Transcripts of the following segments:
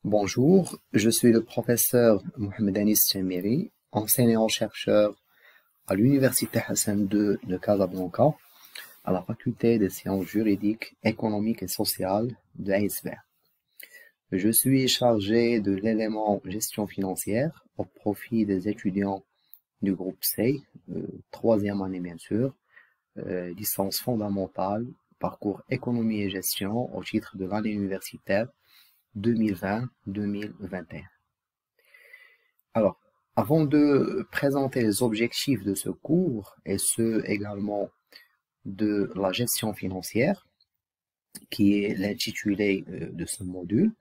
Bonjour, je suis le professeur Mohamed Anis Chamiri, enseignant-chercheur à l'Université Hassan II de Casablanca, à la faculté des sciences juridiques, économiques et sociales de ASVR. Je suis chargé de l'élément gestion financière au profit des étudiants du groupe C, troisième année bien sûr, licence fondamentale, parcours économie et gestion au titre de l'année universitaire 2020-2021. Alors, avant de présenter les objectifs de ce cours et ceux également de la gestion financière, qui est l'intitulé de ce module,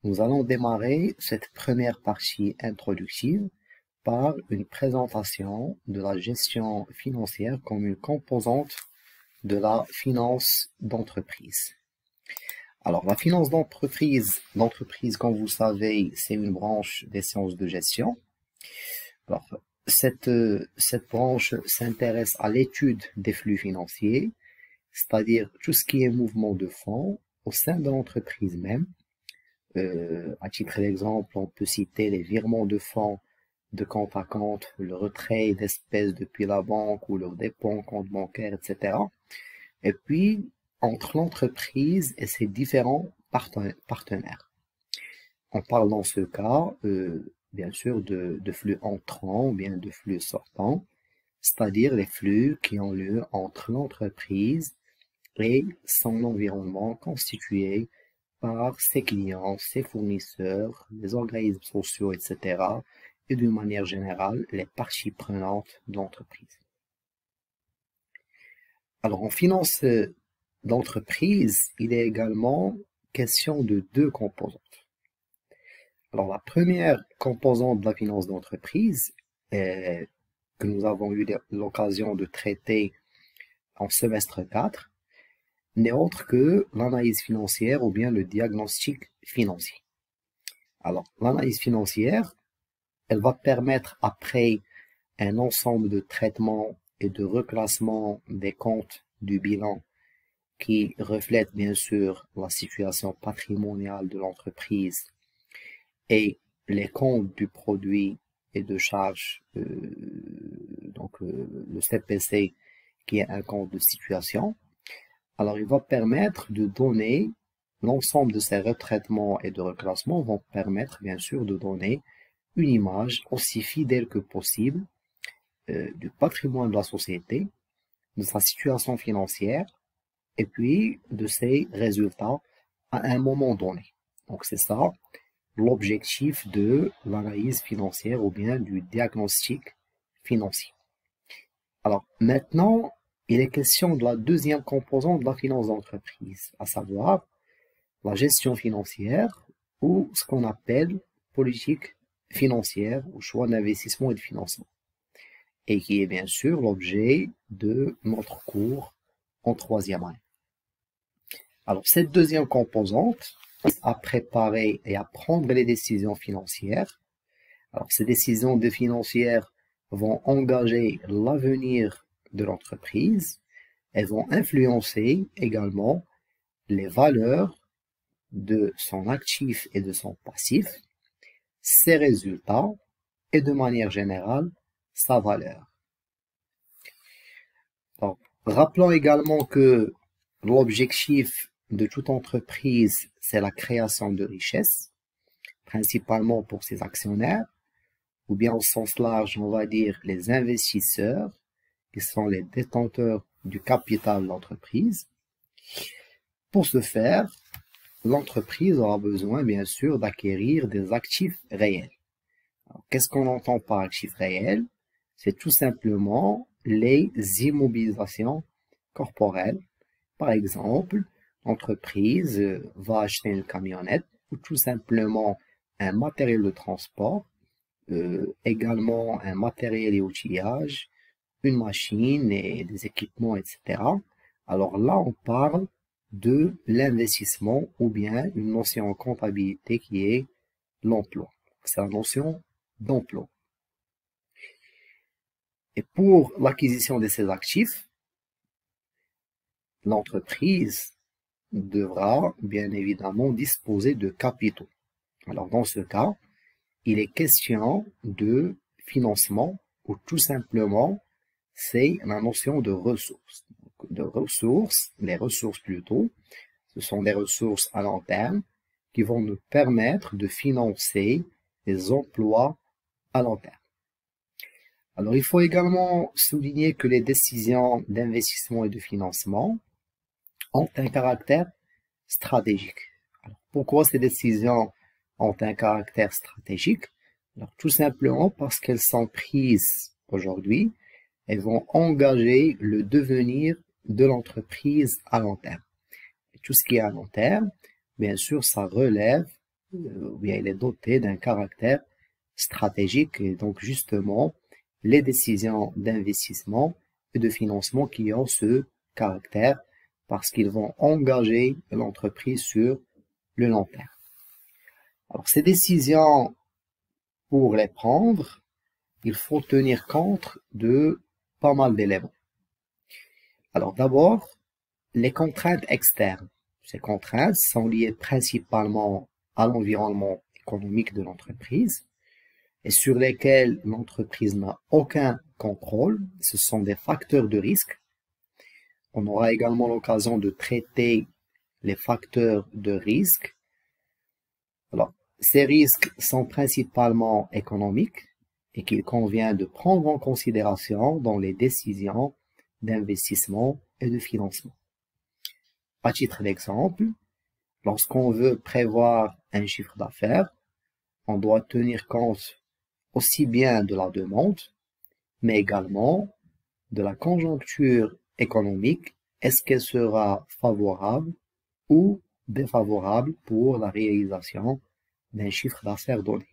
nous allons démarrer cette première partie introductive par une présentation de la gestion financière comme une composante de la finance d'entreprise. Alors, la finance d'entreprise, comme vous le savez, c'est une branche des sciences de gestion. Alors, cette branche s'intéresse à l'étude des flux financiers, c'est-à-dire tout ce qui est mouvement de fonds au sein de l'entreprise même. À titre d'exemple, on peut citer les virements de fonds de compte à compte, le retrait d'espèces depuis la banque ou leur dépôt en compte bancaire, etc. Et puis, entre l'entreprise et ses différents partenaires. On parle dans ce cas, bien sûr, de flux entrants ou bien de flux sortants, c'est-à-dire les flux qui ont lieu entre l'entreprise et son environnement constitué par ses clients, ses fournisseurs, les organismes sociaux, etc. et d'une manière générale, les parties prenantes de l'entreprise. Alors, en finance d'entreprise, il est également question de deux composantes. Alors, la première composante de la finance d'entreprise, que nous avons eu l'occasion de traiter en semestre 4, n'est autre que l'analyse financière ou bien le diagnostic financier. Alors, l'analyse financière, elle va permettre, après un ensemble de traitements et de reclassement des comptes du bilan qui reflètent bien sûr la situation patrimoniale de l'entreprise et les comptes du produit et de charge, le CPC qui est un compte de situation. Alors il va permettre de donner, l'ensemble de ces retraitements et de reclassements vont permettre bien sûr de donner une image aussi fidèle que possible du patrimoine de la société, de sa situation financière et puis de ses résultats à un moment donné. Donc c'est ça l'objectif de l'analyse financière ou bien du diagnostic financier. Alors maintenant, il est question de la deuxième composante de la finance d'entreprise, à savoir la gestion financière ou ce qu'on appelle politique financière ou choix d'investissement et de financement, et qui est bien sûr l'objet de notre cours en troisième année. Alors cette deuxième composante, à préparer et à prendre les décisions financières. Alors, ces décisions financières vont engager l'avenir de l'entreprise. Elles vont influencer également les valeurs de son actif et de son passif, ses résultats et de manière générale, sa valeur. Donc, rappelons également que l'objectif de toute entreprise, c'est la création de richesses, principalement pour ses actionnaires, ou bien au sens large, on va dire les investisseurs, qui sont les détenteurs du capital de l'entreprise. Pour ce faire, l'entreprise aura besoin, bien sûr, d'acquérir des actifs réels. Qu'est-ce qu'on entend par actifs réels? C'est tout simplement les immobilisations corporelles. Par exemple, l'entreprise va acheter une camionnette ou tout simplement un matériel de transport, également un matériel et outillage, une machine et des équipements, etc. Alors là, on parle de l'investissement ou bien une notion en comptabilité qui est l'emploi. C'est la notion d'emploi. Et pour l'acquisition de ces actifs, l'entreprise devra bien évidemment disposer de capitaux. Alors, dans ce cas, il est question de financement ou tout simplement, c'est la notion de ressources. Les ressources plutôt, ce sont des ressources à long terme qui vont nous permettre de financer des emplois à long terme. Alors, il faut également souligner que les décisions d'investissement et de financement ont un caractère stratégique. Alors, pourquoi ces décisions ont un caractère stratégique? Alors, tout simplement parce qu'elles sont prises aujourd'hui, elles vont engager le devenir de l'entreprise à long terme. Et tout ce qui est à long terme, bien sûr, ça relève, ou bien il est doté d'un caractère stratégique et donc justement, les décisions d'investissement et de financement qui ont ce caractère parce qu'ils vont engager l'entreprise sur le long terme. Alors, ces décisions, pour les prendre, il faut tenir compte de pas mal d'éléments. Alors, d'abord, les contraintes externes. Ces contraintes sont liées principalement à l'environnement économique de l'entreprise et sur lesquels l'entreprise n'a aucun contrôle. Ce sont des facteurs de risque. On aura également l'occasion de traiter les facteurs de risque. Alors, ces risques sont principalement économiques et qu'il convient de prendre en considération dans les décisions d'investissement et de financement. À titre d'exemple, lorsqu'on veut prévoir un chiffre d'affaires, on doit tenir compte aussi bien de la demande, mais également de la conjoncture économique. Est-ce qu'elle sera favorable ou défavorable pour la réalisation d'un chiffre d'affaires donné?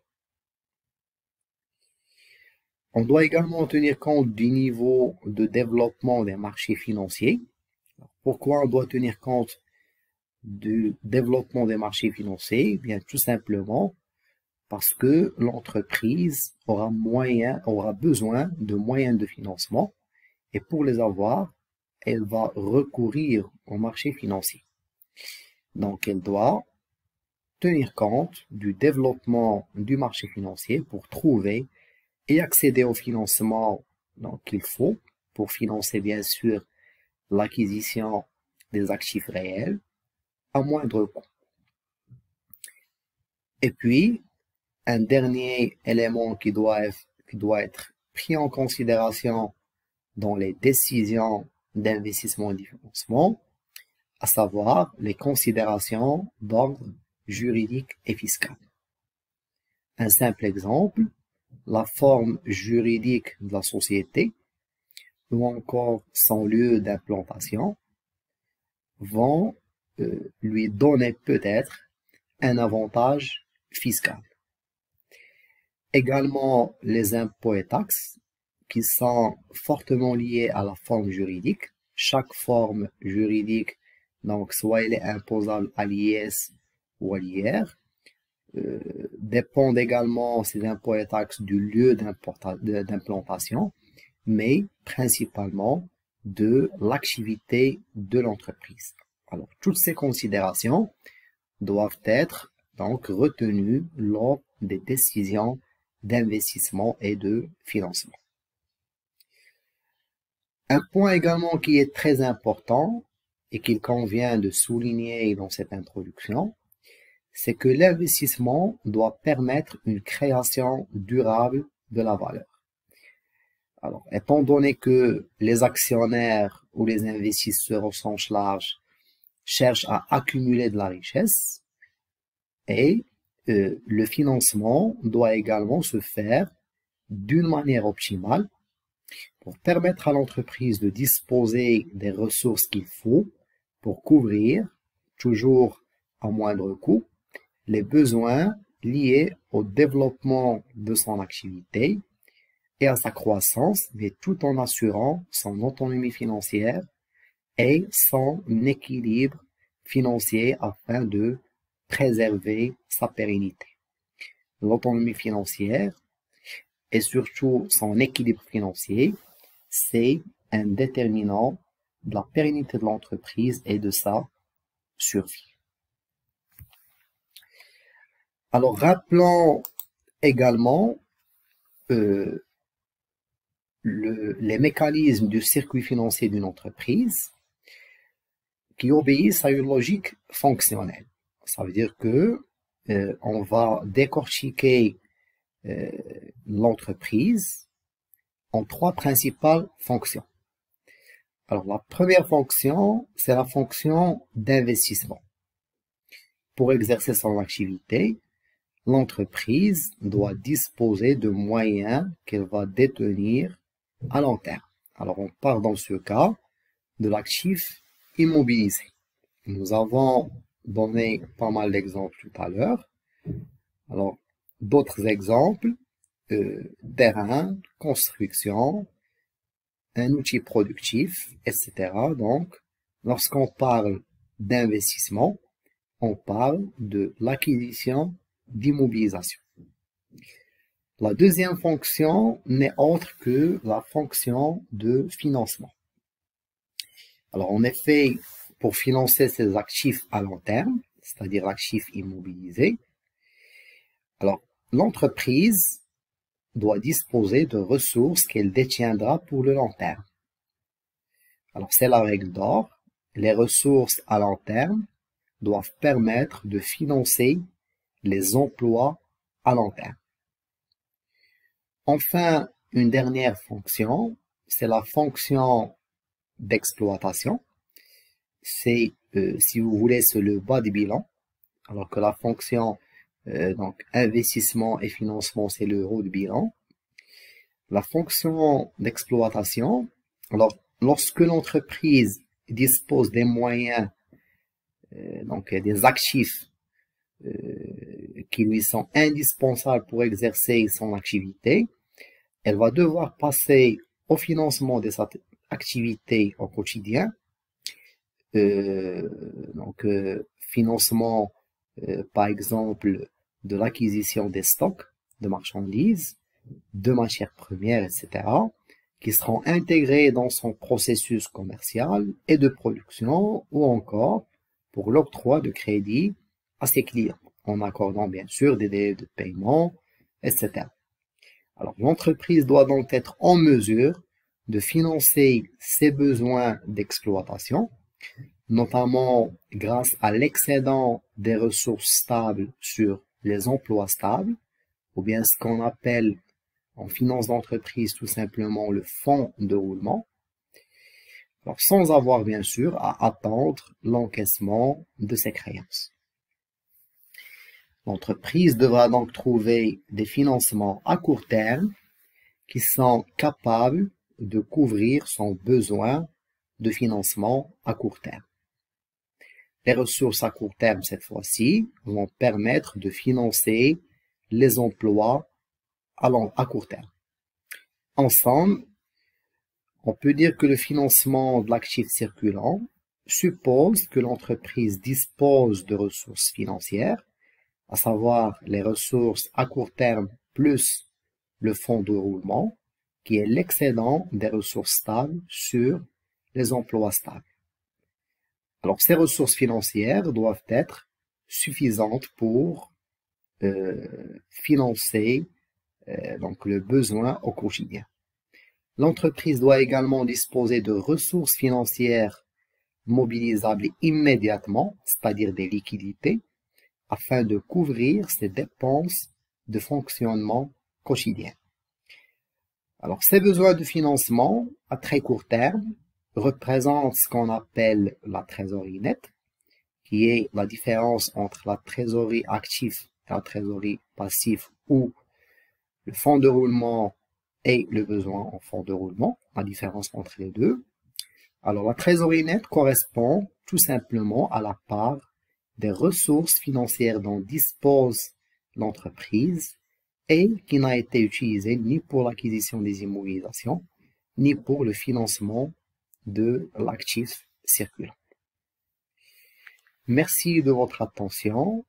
On doit également tenir compte du niveau de développement des marchés financiers. Pourquoi on doit tenir compte du développement des marchés financiers? Bien, tout simplement parce que l'entreprise aura besoin de moyens de financement et pour les avoir, elle va recourir au marché financier. Donc, elle doit tenir compte du développement du marché financier pour trouver et accéder au financement qu'il faut pour financer bien sûr l'acquisition des actifs réels à moindre coût. Et puis, un dernier élément qui doit être pris en considération dans les décisions d'investissement et de financement, à savoir les considérations d'ordre juridique et fiscal. Un simple exemple, la forme juridique de la société ou encore son lieu d'implantation vont lui donner peut-être un avantage fiscal. Également, les impôts et taxes qui sont fortement liés à la forme juridique. Chaque forme juridique, donc soit elle est imposable à l'IS ou à l'IR, dépendent également ces impôts et taxes du lieu d'implantation, mais principalement de l'activité de l'entreprise. Alors, toutes ces considérations doivent être donc retenues lors des décisions d'investissement et de financement. Un point également qui est très important et qu'il convient de souligner dans cette introduction, c'est que l'investissement doit permettre une création durable de la valeur. Alors, étant donné que les actionnaires ou les investisseurs au sens large cherchent à accumuler de la richesse, et le financement doit également se faire d'une manière optimale pour permettre à l'entreprise de disposer des ressources qu'il faut pour couvrir, toujours à moindre coût, les besoins liés au développement de son activité et à sa croissance, mais tout en assurant son autonomie financière et son équilibre financier afin de préserver sa pérennité. L'autonomie financière et surtout son équilibre financier, c'est un déterminant de la pérennité de l'entreprise et de sa survie. Alors, rappelons également les mécanismes du circuit financier d'une entreprise qui obéissent à une logique fonctionnelle. Ça veut dire que on va décortiquer l'entreprise en trois principales fonctions. Alors, la première fonction, c'est la fonction d'investissement. Pour exercer son activité, l'entreprise doit disposer de moyens qu'elle va détenir à long terme. Alors, on parle dans ce cas de l'actif immobilisé. Nous avons donné pas mal d'exemples tout à l'heure. Alors, d'autres exemples, terrain, construction, un outil productif, etc. Donc, lorsqu'on parle d'investissement, on parle de l'acquisition d'immobilisation. La deuxième fonction n'est autre que la fonction de financement. Alors, en effet, pour financer ces actifs à long terme, c'est-à-dire l'actif immobilisé, alors, l'entreprise doit disposer de ressources qu'elle détiendra pour le long terme. Alors, c'est la règle d'or. Les ressources à long terme doivent permettre de financer les emplois à long terme. Enfin, une dernière fonction, c'est la fonction d'exploitation. C'est, si vous voulez, c'est le bas du bilan, alors que la fonction donc investissement et financement, c'est le haut du bilan. La fonction d'exploitation, alors lorsque l'entreprise dispose des moyens, donc des actifs qui lui sont indispensables pour exercer son activité, elle va devoir passer au financement de cette activité au quotidien, donc financement par exemple de l'acquisition des stocks de marchandises, de matières premières, etc., qui seront intégrés dans son processus commercial et de production, ou encore pour l'octroi de crédit à ses clients, en accordant bien sûr des délais de paiement, etc. Alors, l'entreprise doit donc être en mesure de financer ses besoins d'exploitation, notamment grâce à l'excédent des ressources stables sur les emplois stables, ou bien ce qu'on appelle en finance d'entreprise tout simplement le fonds de roulement, alors sans avoir bien sûr à attendre l'encaissement de ses créances. L'entreprise devra donc trouver des financements à court terme qui sont capables de couvrir son besoin de financement à court terme. Les ressources à court terme, cette fois-ci, vont permettre de financer les emplois à court terme. En somme, on peut dire que le financement de l'actif circulant suppose que l'entreprise dispose de ressources financières, à savoir les ressources à court terme plus le fonds de roulement, qui est l'excédent des ressources stables sur les emplois stables. Alors, ces ressources financières doivent être suffisantes pour financer donc le besoin au quotidien. L'entreprise doit également disposer de ressources financières mobilisables immédiatement, c'est-à-dire des liquidités, afin de couvrir ses dépenses de fonctionnement quotidien. Alors, ces besoins de financement à très court terme représentent ce qu'on appelle la trésorerie nette, qui est la différence entre la trésorerie active et la trésorerie passive, ou le fonds de roulement et le besoin en fonds de roulement, la différence entre les deux. Alors, la trésorerie nette correspond tout simplement à la part des ressources financières dont dispose l'entreprise et qui n'a été utilisée ni pour l'acquisition des immobilisations, ni pour le financement de l'actif circulant. Merci de votre attention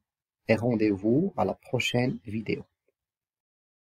et rendez-vous à la prochaine vidéo.